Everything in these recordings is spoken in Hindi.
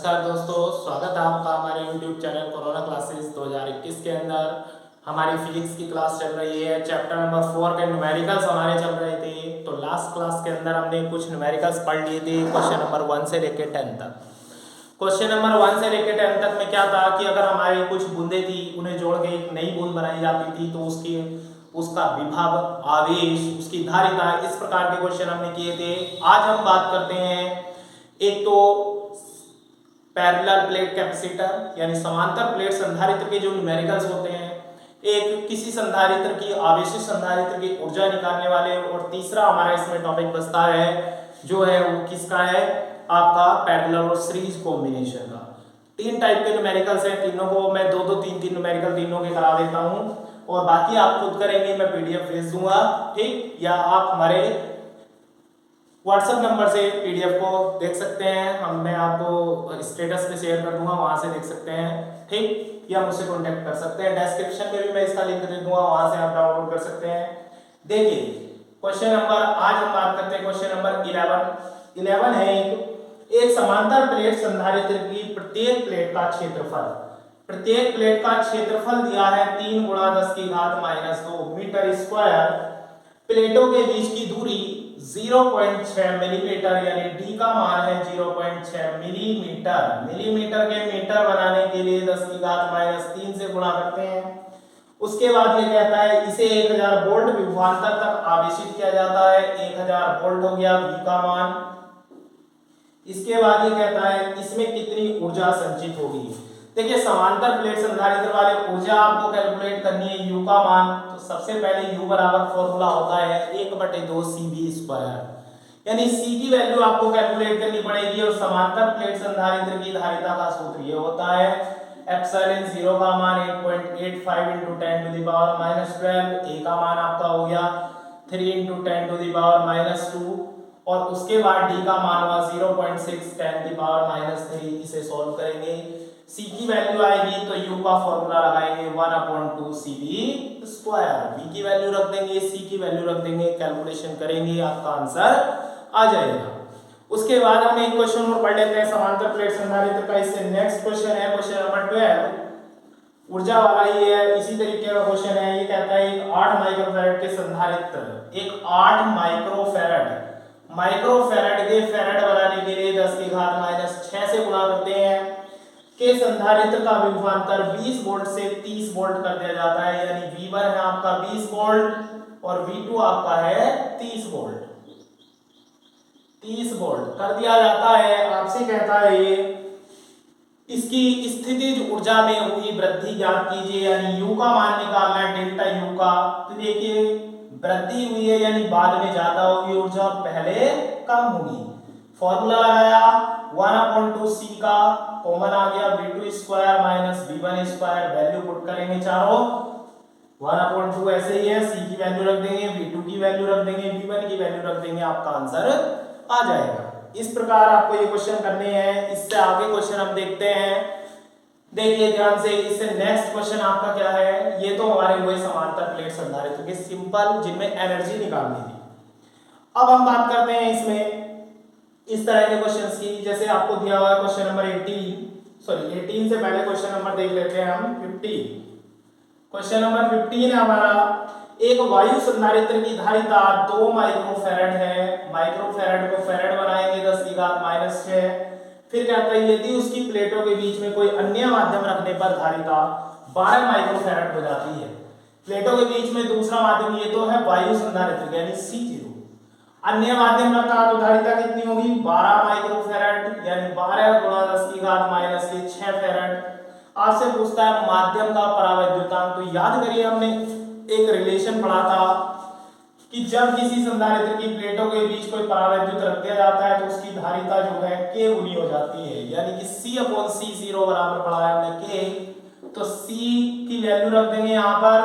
नमस्कार दोस्तों, स्वागत है आपका हमारे YouTube चैनल कोरोना क्लासेस 2021 के अंदर। हमारी फिजिक्स की क्लास चल रही है। चैप्टर नंबर 4 के न्यूमेरिकल्स हमारे चल रहे थे। तो लास्ट क्लास के अंदर हमने कुछ न्यूमेरिकल्स पढ़ लिए थे, क्वेश्चन नंबर 1 से लेकर 10 तक। क्वेश्चन नंबर 1 से लेकर 10 तक में क्या था कि अगर हमारी कुछ बूंदें थी, उन्हें जोड़ के एक नई बूंद बनाई जाती थी, तो उसका विभव, आवेश, उसकी धारिता, इस प्रकार के क्वेश्चन हमने किए थे। आज हम बात करते हैं एक तो पैरेलल प्लेट कैपेसिटर यानी समांतर प्लेट संधारित्र के जो न्यूमेरिकल्स होते हैं, एक किसी संधारित्र की, आवेशित संधारित्र की ऊर्जा निकालने वाले, और तीसरा हमारा इसमें टॉपिक बचता है जो है वो किसका है, आपका पैरेलल और सीरीज कॉम्बिनेशन का। 3 टाइप के न्यूमेरिकल्स हैं, तीनों को मैं 2-2 3-3 न्यूमेरिकल तीनों के करा देता हूं, और बाकी आप खुद करेंगे, मैं पीडीएफ भेज दूंगा, ठीक, या आप हमारे व्हाट्सएप नंबर से पीडीएफ को देख सकते हैं। मैं आपको स्टेटस पे शेयर कर दूंगा, वहां से देख सकते हैं, ठीक, या मुझसे कांटेक्ट कर सकते हैं। डिस्क्रिप्शन में भी मैं इसका लिंक दे दूंगा, वहां से आप डाउनलोड कर सकते हैं। देखिए क्वेश्चन नंबर, आज हम बात करते हैं क्वेश्चन नंबर 11 है। एक समांतर प्लेट संधारित्र की प्रत्येक प्लेट का क्षेत्रफल, प्रत्येक प्लेट का क्षेत्रफल दिया है 3 × 10⁻² मीटर स्क्वायर। प्लेटों के बीच की दूरी 0.6 मिलीमीटर, यानी डी का मान है 0.6 मिलीमीटर। मिलीमीटर के मीटर बनाने के लिए 10⁻³ से गुणा करते हैं। उसके बाद ये कहता है इसे 1000 वोल्ट विभवांतर तक आवेशित किया जाता है। 1000 वोल्ट हो गया V का मान। इसके बाद ये कहता है इसमें कितनी ऊर्जा संचित होगी। देखिए समांतर प्लेट संधारित्र वाले ऊर्जा आपको कैलकुलेट करनी है, U का मान। तो सबसे पहले U बराबर फॉर्मूला होता है 1/2 CV², यानी C की वैल्यू आपको कैलकुलेट करनी पड़ेगी। और समांतर प्लेट संधारित्र की धारिता का सूत्र ये होता है एप्सिलॉन 0 का मान 8.85 × 10⁻12। A का मान आपका हो गया 3 × 10⁻², और उसके बाद D का मान हुआ 0.6 10⁻³ इसे सॉल्व करेंगे। C की वैल्यू आएगी तो U का फॉर्मूला लगाएंगे 1/2 CV²। V की वैल्यू रख देंगे, C की वैल्यू रख देंगे, कैलकुलेशन करेंगे, आपका आंसर आ जाएगा। उसके बाद हम एक क्वेश्चन और पढ़ लेते हैं समांतर प्लेट संधारित्र का। इससे नेक्स्ट क्वेश्चन है क्वेश्चन नंबर 12, ऊर्जा वाला ही है, इसी तरीके का क्वेश्चन है। ये कहता है एक 8 माइक्रोफैराड के संधारित्र, एक 8 माइक्रोफैराड के फैराड बनाने के लिए 10⁻6 से गुणा करते हैं के संधारित्र का विभवांतर 20 वोल्ट से 30 वोल्ट कर दिया जाता है। यानी V1 है आपका 20 वोल्ट और V2 आपका है 30 वोल्ट। 30 वोल्ट कर दिया जाता है। आपसे कहता है ये इसकी स्थितिज ऊर्जा में हुई वृद्धि ज्ञात कीजिए, यानी U का मान निकालना है, डेल्टा U का। तो देखिए वृद्धि हुई है यानी बाद में ज्यादा होगी ऊर्जा और पहले कम होगी। फॉर्मूला लगाया 1/2 C का कॉमन आ गया, V2² - V1², वैल्यू पुट करेंगे चारों। 1/2 ऐसे ही है, C की वैल्यू रख देंगे, V2 की वैल्यू रख देंगे, V1 की वैल्यू रख देंगे, आपका आंसर आ जाएगा। इस प्रकार आपको ये क्वेश्चन करने हैं। इससे आगे क्वेश्चन हम देखते हैं, देखिए ध्यान से। इससे नेक्स्ट क्वेश्चन आपका क्या है, ये तो हमारे हुए समांतर प्लेट संधारित्र के सिंपल, जिनमें एनर्जी निकालनी थी। अब हम बात करते हैं इसमें इस तरह के क्वेश्चंस की, जैसे आपको दिया हुआ है क्वेश्चन नंबर 18 से पहले क्वेश्चन नंबर देख लेते हैं हम 15। क्वेश्चन नंबर 15 है हमारा, एक वायु संधारित्र की धारिता 2 माइक्रोफैराड है। माइक्रोफैराड को फैराड बनाएंगे 10⁻6। फिर कहता है यदि उसकी प्लेटों के बीच में कोई अन्य माध्यम रखने पर धारिता 12 माइक्रोफैराड हो जाती है। प्लेटों के बीच में दूसरा माध्यम ये तो है वायु संधारित्र यानी C0, अन्य माध्यम रखा तो धारिता कितनी होगी 12 माइक्रोफैराड, यानी 12 × 10⁻6 फैराड। आपसे पूछता है माध्यम का परावैद्युतांक। तो याद करिए हमने एक रिलेशन पढ़ा था कि जब किसी संधारित्र की प्लेटों के बीच कोई परावैद्युत रख दिया जाता है तो उसकी धारिता जो है K गुनी हो जाती है, यानी कि C/C0 बराबर पढ़ा है हमने K। तो C की वैल्यू रख देंगे यहाँ पर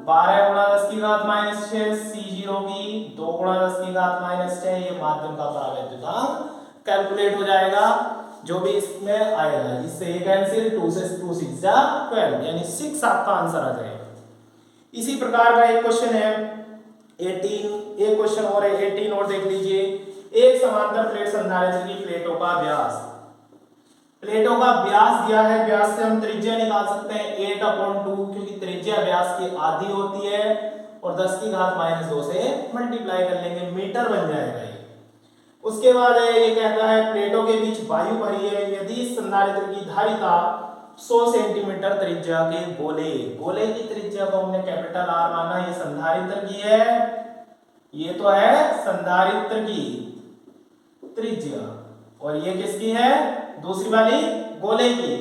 12 × 10⁻6, C0 की 2 × 10⁻6, ये माध्यम का परावैद्युतांक कैलकुलेट हो जाएगा जो भी इसमें आएगा। इससे 1 कैंसिल, 2 से 2 6 12, यानी 6 आपका आंसर आ जाएगा। इसी प्रकार का एक क्वेश्चन है 18, एक क्वेश्चन और है 18 और देख लीजिए। एक समांतर प्लेट संधारित्र की प्लेटों का व्यास, प्लेटों का व्यास दिया है, व्यास से हम त्रिज्या निकाल सकते हैं 8/2, क्योंकि त्रिज्या व्यास की आधी होती है और 10 की घात -2 से मल्टीप्लाई कर लेंगे, मीटर बन जाएगा ये। उसके बाद ये कहता है प्लेटों के बीच वायु भरी है यदि संधारित्र की धारिता 100 सेंटीमीटर त्रिज्या के गोले, गोले की त्रिज्या को हमने कैपिटल आर माना, ये संधारित्र की है, ये तो है संधारित्र की त्रिज्या, और ये किसकी है, दूसरी वाली गोले की।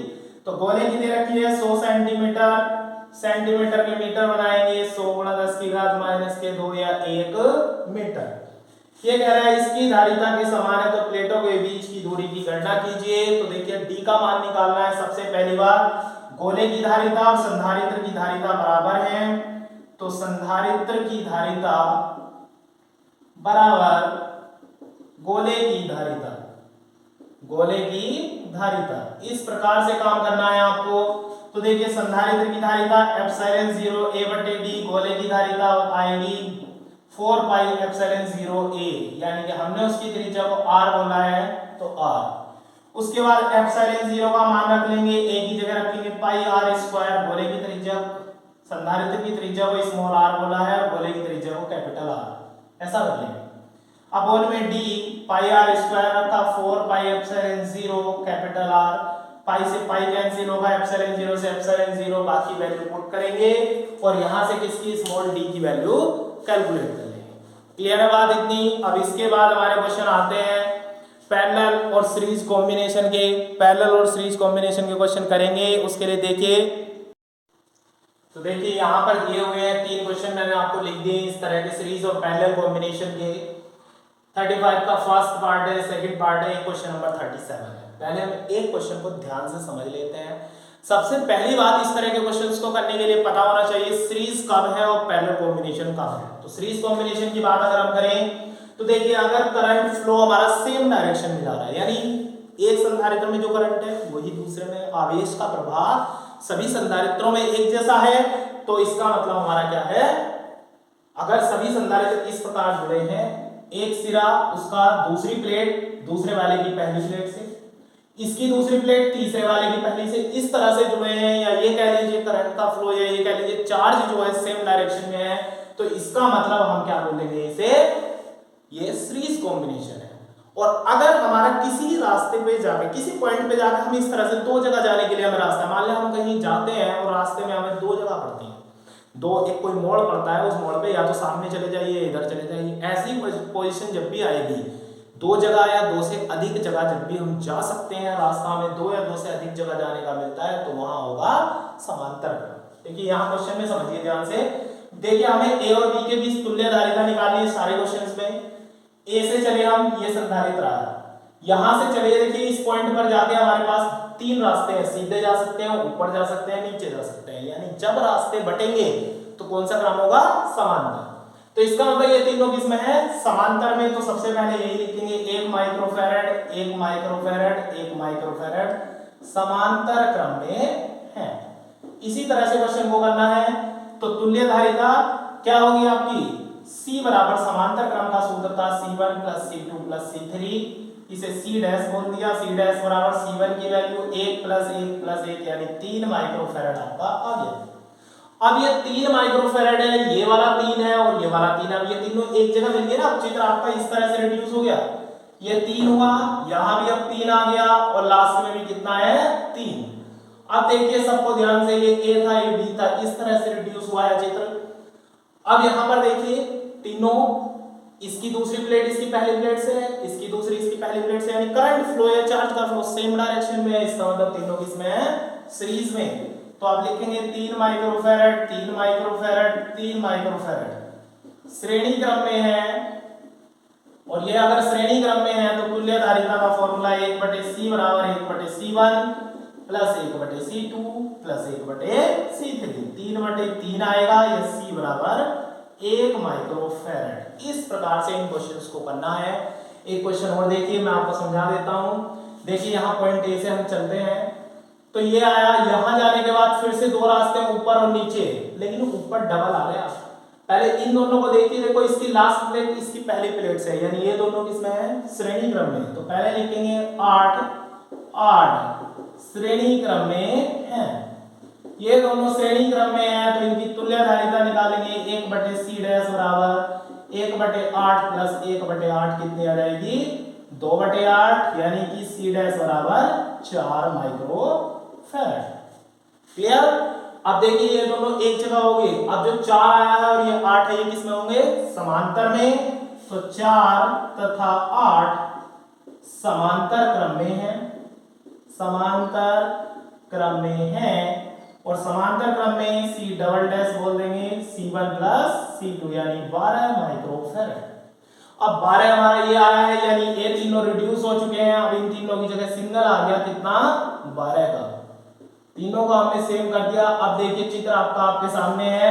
तो गोले की दे रखी है 100 सेंटीमीटर, सेंटीमीटर के मीटर बनाएंगे, 100 गुणा 10 की घात -2 या 1 मीटर। ये कह रहा है इसकी धारिता के समान है, तो प्लेटों के बीच की दूरी की गणना कीजिए। तो देखिए डी का मान निकालना है। सबसे पहली बात गोले की धारिता और संधारित्र की धारिता बराबर है, तो संधारित्र की धारिता बराबर गोले की धारिता, गोले की धारिता। इस प्रकार से काम करना है आपको। तो देखिए संधारित्र की धारिता एप्सिलॉन 0 a बटे d, गोले की धारिता आएगी 4 पाई एप्सिलॉन 0 a, यानी कि हमने उसकी त्रिज्या को r बोला है तो r। उसके बाद एप्सिलॉन 0 का मान रख लेंगे, a की जगह रखेंगे पाई r स्क्वायर, गोले की त्रिज्या संधारित्र की त्रिज्या को स्मॉल r बोला है और गोले की त्रिज्या को कैपिटल R, ऐसा रख लेंगे। अपोन में d पाई r स्क्वायर रखा 4 पाई एप्सिलॉन 0 कैपिटल R, पाई से पाई कैंसिल होगा, एप्सिलॉन 0 से एप्सिलॉन 0, बाकी वैल्यू पुट करेंगे और यहां से किसकी स्मॉल d की वैल्यू कैलकुलेट कर लेंगे। क्लियर है बात इतनी। अब इसके बाद हमारे क्वेश्चन आते हैं पैरेलल और सीरीज कॉम्बिनेशन के। पैरेलल और सीरीज कॉम्बिनेशन के क्वेश्चन करेंगे। उसके लिए देखिए, तो देखिए यहाँ पर दिए हुए हैं 3 क्वेश्चन मैंने आपको लिख दिए इस तरह के सीरीज और पैरेलल कॉम्बिनेशन के। 35 का फर्स्ट पार्ट है, सेकंड पार्ट है, क्वेश्चन नंबर 37 है। पहले हम एक क्वेश्चन को ध्यान से समझ लेते हैं। सबसे पहली बात इस तरह के क्वेश्चंस को करने के लिए पता होना चाहिए सीरीज कब है और पैरेलल कॉम्बिनेशन कब है। तो सीरीज कॉम्बिनेशन की बात अगर हम करें तो देखिए अगर करंट फ्लो हमारा सेम डायरेक्शन में जा रहा है, यानी एक संधारित्र में जो करंट है वही दूसरे में, आवेश का प्रभाव सभी संधारित्रों में एक जैसा है, तो इसका मतलब हमारा क्या है, अगर सभी संधारित्र इस प्रकार जुड़े हैं, एक सिरा उसका दूसरी प्लेट दूसरे वाले की पहली प्लेट से, इसकी दूसरी प्लेट तीसरे वाले की पहली से, इस तरह से जुड़े हैं, या ये कह लीजिए करंट का फ्लो, या ये कह लीजिए चार्ज जो है सेम डायरेक्शन में है, तो इसका मतलब हम क्या बोलेंगे, इसे ये सीरीज कॉम्बिनेशन है। और अगर हमारा किसी रास्ते पे जाकर किसी पॉइंट पे जाकर हम इस तरह से दो जगह जाने के लिए हमें रास्ता, मान लिया हम कहीं जाते हैं और रास्ते में हमें दो जगह पड़ती हैं, एक कोई मोड़ पड़ता है, उस मोड़ पे या तो सामने चले जाइए इधर चले जाइए, ऐसी पोजीशन जब भी आएगी, दो जगह या दो से अधिक जगह जब भी हम जा सकते हैं, रास्ता में दो या दो से अधिक जगह जाने का मिलता है, तो वहां होगा समांतर क्रम। देखिए यहाँ क्वेश्चन में समझिए ध्यान से। देखिए हमें ए और बी के बीच तुल्य धारिता निकालनी है सारे क्वेश्चंस में। ए से चले हम, ये संधारित्र आया, यहां से चले, देखिए इस पॉइंट पर जाके हमारे पास 3 रास्ते हैं, सीधे जा सकते हैं, ऊपर जा सकते हैं, नीचे जा सकते हैं, यानी जब रास्ते बटेंगे तो कौन सा क्रम होगा, समांतर। तो इसका मतलब ये तीनों किसमें है, समांतर में। तो सबसे पहले यही लिखेंगे 1 माइक्रोफैरड 1 माइक्रोफैरड 1 माइक्रोफैरड समांतर क्रम में है। इसी तरह से क्वेश्चन को करना है। तो तुल्य धारिता क्या होगी आपकी, C बराबर समांतर क्रम का सूत्र था C1 + C2 + C3, इसे C डैश बोल दिया। C डैश बराबर C1 की वैल्यू 1 + 1 + 1 यानी 3 माइक्रोफैरड आपका आ गया। अब ये 3 माइक्रोफैरड है, ये वाला 3 है और ये वाला 3 है। अब ये तीनों एक जगह मिल गए ना, अब चित्र आपका इस तरह से रिड्यूस हो गया, ये 3 हुआ, यहां भी अब 3 आ गया और लास्ट में भी कितना है, 3। अब देखिए सबको ध्यान से, ये A था ये B था, इस तरह से रिड्यूस हुआ है चित्र। अब यहां पर देखिए तीनों, इसकी दूसरी प्लेट इसकी पहली प्लेट से है, इसकी दूसरी इसकी पहली प्लेट से, यानी करंट फ्लो या चार्ज का फ्लो सेम डायरेक्शन में है, इसका मतलब तीनों किसमें है, सीरीज में। तो आप लिखेंगे 3 माइक्रोफैरड 3 माइक्रोफैरड 3 माइक्रोफैरड श्रेणी क्रम में है। और ये अगर श्रेणी क्रम में है तो तुल्य धारिता का फॉर्मूला 1/C बराबर 1/C1 + 1/C2 + 1/C3, 3/3 आएगा, ये C बराबर 1 माइक्रोफैरड। इस प्रकार से इन क्वेश्चंस को करना है। एक क्वेश्चन और देखिए, मैं आपको समझा देता हूं। देखिए यहाँ पॉइंट A से हम चलते हैं, तो ये आया, यहां जाने के बाद फिर से 2 रास्ते हैं, ऊपर और नीचे, लेकिन ऊपर डबल आ गया। पहले इन दोनों को देखिए, देखो इसकी लास्ट प्लेट इसकी पहली प्लेट से है, यानी ये दोनों किसमें है, श्रेणी क्रम में। तो पहले लिखेंगे 8 8 श्रेणी क्रम में है। ये दोनों श्रेणी क्रम में है तो इनकी तुल्यधारिता निकालेंगे 1/c डैश बराबर 1/8 प्लस 1/8 कितनी आ जाएगी 2/8 यानी कि c डैश बराबर 4 माइक्रोफैराड। क्लियर। अब देखिए ये दोनों एक जगह होंगे। अब जो 4 आया है और ये 8 है ये किस में होंगे समांतर में। तो 4 तथा 8 समांतर क्रम में है, समांतर क्रम में है और समांतर क्रम में c डबल डैश बोल देंगे c1 प्लस c2 यानी 12 माइक्रोफैराड। अब 12 हमारा ये आया है यानी ये तीनों रिड्यूस हो चुके हैं। अब इन तीनों की जगह सिंगल आ गया कितना 12 का, तीनों को हमने सेम कर दिया। अब देखिए चित्र आपका आपके सामने है।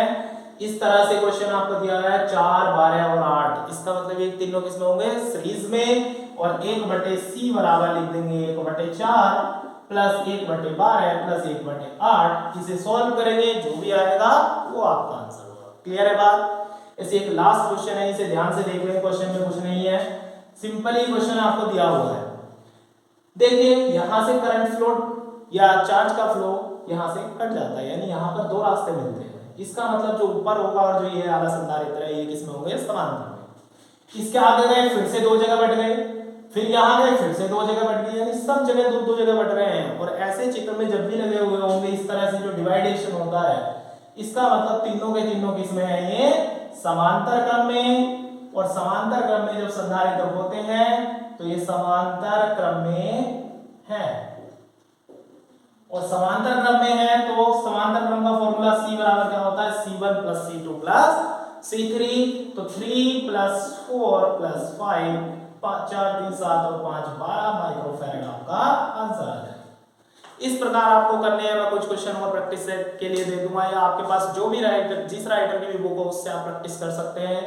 इस तरह से क्वेश्चन आपको दिया गया है 4 12 और 8। इसका मतलब ये तीनों किसमें होंगे सीरीज में और 1/c बराबर लिख देंगे 1/4 प्लस 1/12 प्लस 1/8। इसे सॉल्व करेंगे जो भी आएगा वो आपका आंसर होगा। क्लियर है बात। ऐसे एक लास्ट क्वेश्चन है, इसे ध्यान से देख लें। क्वेश्चन में कुछ नहीं है, सिंपल ही क्वेश्चन आपको दिया हुआ है। देखिए यहां से करंट फ्लो या चार्ज का फ्लो यहां से कट जाता है यानी यहां पर दो रास्ते मिलते हैं। इसका मतलब जो ऊपर होगा और जो ये आला संधारित्र है ये किसमें होंगे समांतर में। इसके आगे गए फिर से दो जगह बट गए, फिर यहां गए फिर से दो जगह बट गए, यानी सब जगह दो दो जगह बट रहे हैं। और ऐसे चित्र में जब भी लगे हुए होंगे इस तरह से जो डिवाइडेशन होता है इसका मतलब तीनों के तीनों किसमें है ये समांतर क्रम में। और समांतर क्रम में जब संधारित्र होते हैं तो ये समांतर क्रम में है और समांतर क्रम में है तो समांतर क्रम का फॉर्मूला c बराबर क्या होता है c1 plus c2 plus c3। तो 3 प्लस 4 प्लस 5 4 3 7 और 5 12 माइक्रोफैराड आपका आंसर आ जाएगा। इस प्रकार आपको करने हैं। मैं कुछ क्वेश्चन और प्रैक्टिस के लिए दे दूंगा या आपके पास जो भी राइटर जिस राइटर की भी बुक हो उससे आप प्रैक्टिस कर सकते हैं।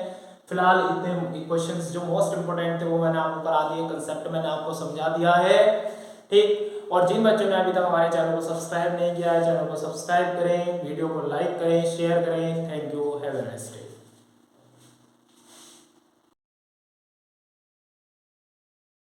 फिलहाल इतने क्वेश्चंस जो मोस्ट इंपोर्टेंट थे वो मैंने आपको करा दिए, कंसेप्ट मैंने आपको समझा दिया है। ठीक। और जिन बच्चों ने अभी तक हमारे चैनल को सब्सक्राइब नहीं किया है चैनल को सब्सक्राइब करें, वीडियो को लाइक करें, शेयर करें। Thank you, have a nice day.